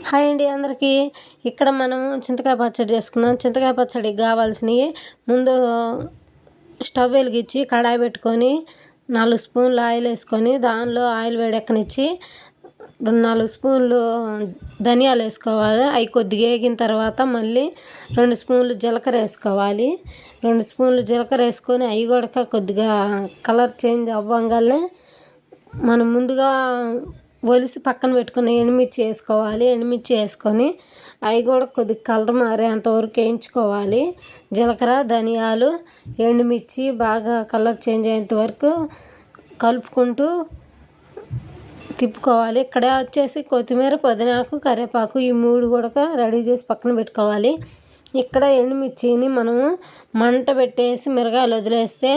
Hi అండి అందరికీ. ఇక్కడ మనం చింతకాయ పచ్చడి చేసుకుందాం. చింతకాయ పచ్చడికి కావాల్సినవి ముందు స్టవ్ వెలిగించి కడాయి పెట్టుకొని 4 స్పూన్లు ఆయిల్ వేసుకొని దానిలో ఆయిల్ వేడెక్కనిచ్చి 4 స్పూన్లు ధనియాలు వేసుకోవాలి. అవి కొద్దిగా వేగిన తర్వాత మళ్ళీ 2 స్పూన్లు జీలకర్ర వేసుకోవాలి. 2 స్పూన్లు జీలకర్ర వేసుకొని అవి కూడా కొద్దిగా కలర్ చేంజ్ అవ్వగానే మనం ముందుగా ఒలిసి పక్కన పెట్టుకుని ఎండుమిర్చి వేసుకోవాలి. ఎండుమిర్చి వేసుకొని అవి కూడా కొద్దిగా కలర్ మారేంతవరకు వేయించుకోవాలి. జీలకర్ర ధనియాలు ఎండుమిర్చి బాగా కలర్ చేంజ్ అయ్యేంత వరకు కలుపుకుంటూ తిప్పుకోవాలి. ఇక్కడ వచ్చేసి కొత్తిమీర పుదీనాకు కరివేపాకు ఈ 3 కూడా రెడీ చేసి పక్కన పెట్టుకోవాలి. ఇక్కడ ఎండుమిర్చిని మనము మంట పెట్టేసి మిరగాయలు వదిలేస్తే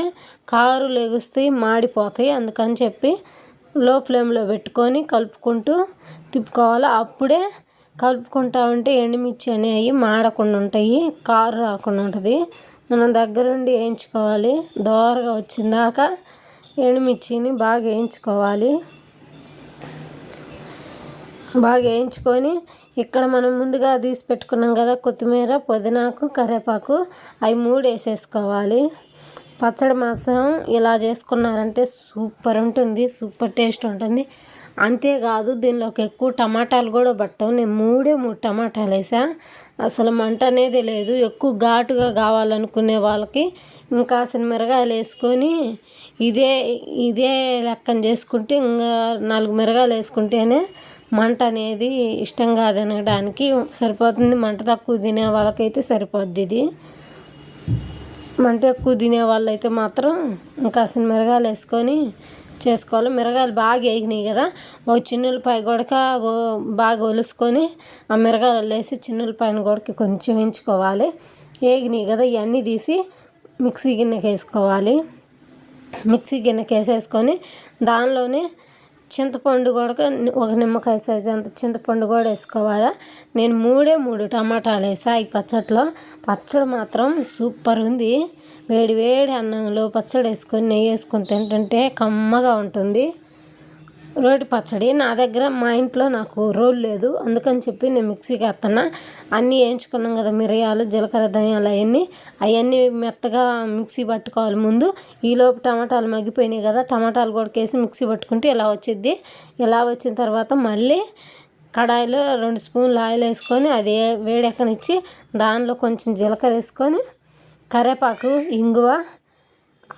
కారు లెగుస్తాయి, మాడిపోతాయి. అందుకని చెప్పి లో ఫ్లేమ్లో పెట్టుకొని కలుపుకుంటూ తిప్పుకోవాలి. అప్పుడే కలుపుకుంటూ ఉంటే ఎండుమిర్చి అనేవి మాడకుండా ఉంటాయి, కారు రాకుండా ఉంటుంది. మనం దగ్గరుండి వేయించుకోవాలి. దోరగా వచ్చిందాక ఎండుమిర్చిని బాగా వేయించుకోవాలి. బాగా వేయించుకొని ఇక్కడ మనం ముందుగా తీసి పెట్టుకున్నాం కదా కొత్తిమీర పుదీనాకు కరివేపాకు అవి 3 వేసేసుకోవాలి. పచ్చడి మాత్రం ఇలా చేసుకున్నారంటే సూపర్ ఉంటుంది, సూపర్ టేస్ట్ ఉంటుంది. అంతేకాదు దీనిలోకి ఎక్కువ టమాటాలు కూడా పట్టవు. నేను 3 టమాటాలు వేసా. అసలు మంట అనేది లేదు. ఎక్కువ ఘాటుగా కావాలనుకునే వాళ్ళకి ఇంకా మిరగాయలు వేసుకొని ఇదే లెక్కన చేసుకుంటే ఇంకా 4 మిరగాయలు వేసుకుంటేనే మంట అనేది ఇష్టంగా తినడానికి సరిపోతుంది. మంట తక్కువ తినే వాళ్ళకైతే సరిపోద్ది ఇది. మంట ఎక్కువ తినే వాళ్ళు అయితే మాత్రం ఇంకా మిరగాయలు వేసుకొని చేసుకోవాలి. మిరగాయలు బాగా వేగినాయి కదా, ఒక చిన్నులపాయ కూడా బాగా ఒలుసుకొని ఆ మిరగాయలు వేసి చిన్నులపాయను కూడా కొంచెం వేయించుకోవాలి. వేగినాయి కదా ఇవన్నీ తీసి మిక్సీ గిన్నెకి వేసుకోవాలి. మిక్సీ గిన్నెకి వేసేసుకొని దానిలోనే చింతపండు కూడా ఒక నిమ్మకాయ సైజు అంత చింతపండు కూడా వేసుకోవాలి. నేను 3 టమాటాలు వేసా ఈ పచ్చడిలో. పచ్చడి మాత్రం సూపర్ ఉంది. వేడి వేడి అన్నంలో పచ్చడి వేసుకొని నెయ్యి వేసుకొని తింటుంటే కమ్మగా ఉంటుంది. రోటి పచ్చడి నా దగ్గర మా ఇంట్లో నాకు రోలు లేదు, అందుకని చెప్పి నేను మిక్సీకి వేస్తున్నా. అన్నీ వేయించుకున్నాం కదా మిరియాలు జీలకర్ర ధనియాలు అవన్నీ మెత్తగా మిక్సీ పట్టుకోవాలి ముందు. ఈలోపు టమాటాలు మగ్గిపోయినాయి కదా, టమాటాలు కూడా వేసి మిక్సీ పట్టుకుంటే ఇలా వచ్చింది. ఇలా వచ్చిన తర్వాత మళ్ళీ కడాయిలో 2 స్పూన్లు ఆయిల్ వేసుకొని అది వేడెక్కనిచ్చి దానిలో కొంచెం జీలకర్ర వేసుకొని కరివేపాకు ఇంగువ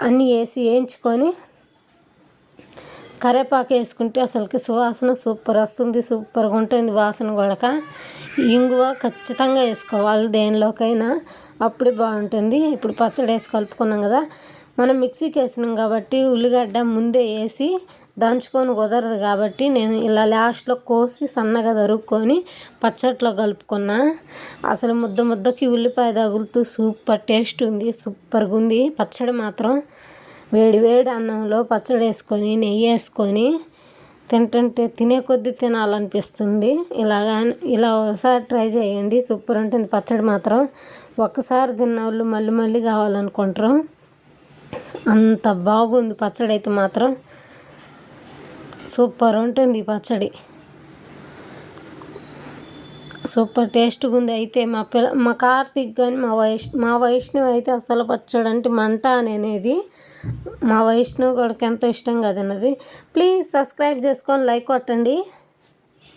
అన్నీ వేసి వేయించుకొని కరివేపాకు వేసుకుంటే అసలుకి సువాసన సూపర్ వస్తుంది, సూపర్గా ఉంటుంది వాసన కూడా. ఇంగువ ఖచ్చితంగా వేసుకోవాలి దేనిలోకైనా, అప్పుడే బాగుంటుంది. ఇప్పుడు పచ్చడి వేసి కలుపుకున్నాం కదా, మనం మిక్సీకి వేసినాం కాబట్టి ఉల్లిగడ్డ ముందే వేసి దంచుకొని కుదరదు కాబట్టి నేను ఇలా లాస్ట్లో కోసి సన్నగా తరుక్కొని పచ్చట్లో కలుపుకున్నా. అసలు ముద్దకి ఉల్లిపాయ తగులుతూ సూపర్ టేస్ట్ ఉంది, సూపర్గా ఉంది పచ్చడి మాత్రం. వేడి వేడి అన్నంలో పచ్చడి వేసుకొని నెయ్యి వేసుకొని తింటుంటే తినే కొద్దీ తినాలనిపిస్తుంది. ఇలా ఒకసారి ట్రై చేయండి, సూపర్ ఉంటుంది పచ్చడి మాత్రం. ఒక్కసారి తిన్న వాళ్ళు మళ్ళీ మళ్ళీ కావాలనుకుంటారు, అంత బాగుంది పచ్చడి అయితే మాత్రం. సూపర్ ఉంటుంది పచ్చడి, సూపర్ టేస్ట్గా ఉంది. అయితే మా కార్తీక్ కానీ మా వైష్ణవి అయితే అసలు పచ్చడి అంటే మంట అనేది. మా వైష్ణవి కూడా ఎంతో ఇష్టంగా తిన్నది. ప్లీజ్ సబ్స్క్రైబ్ చేసుకొని లైక్ కొట్టండి.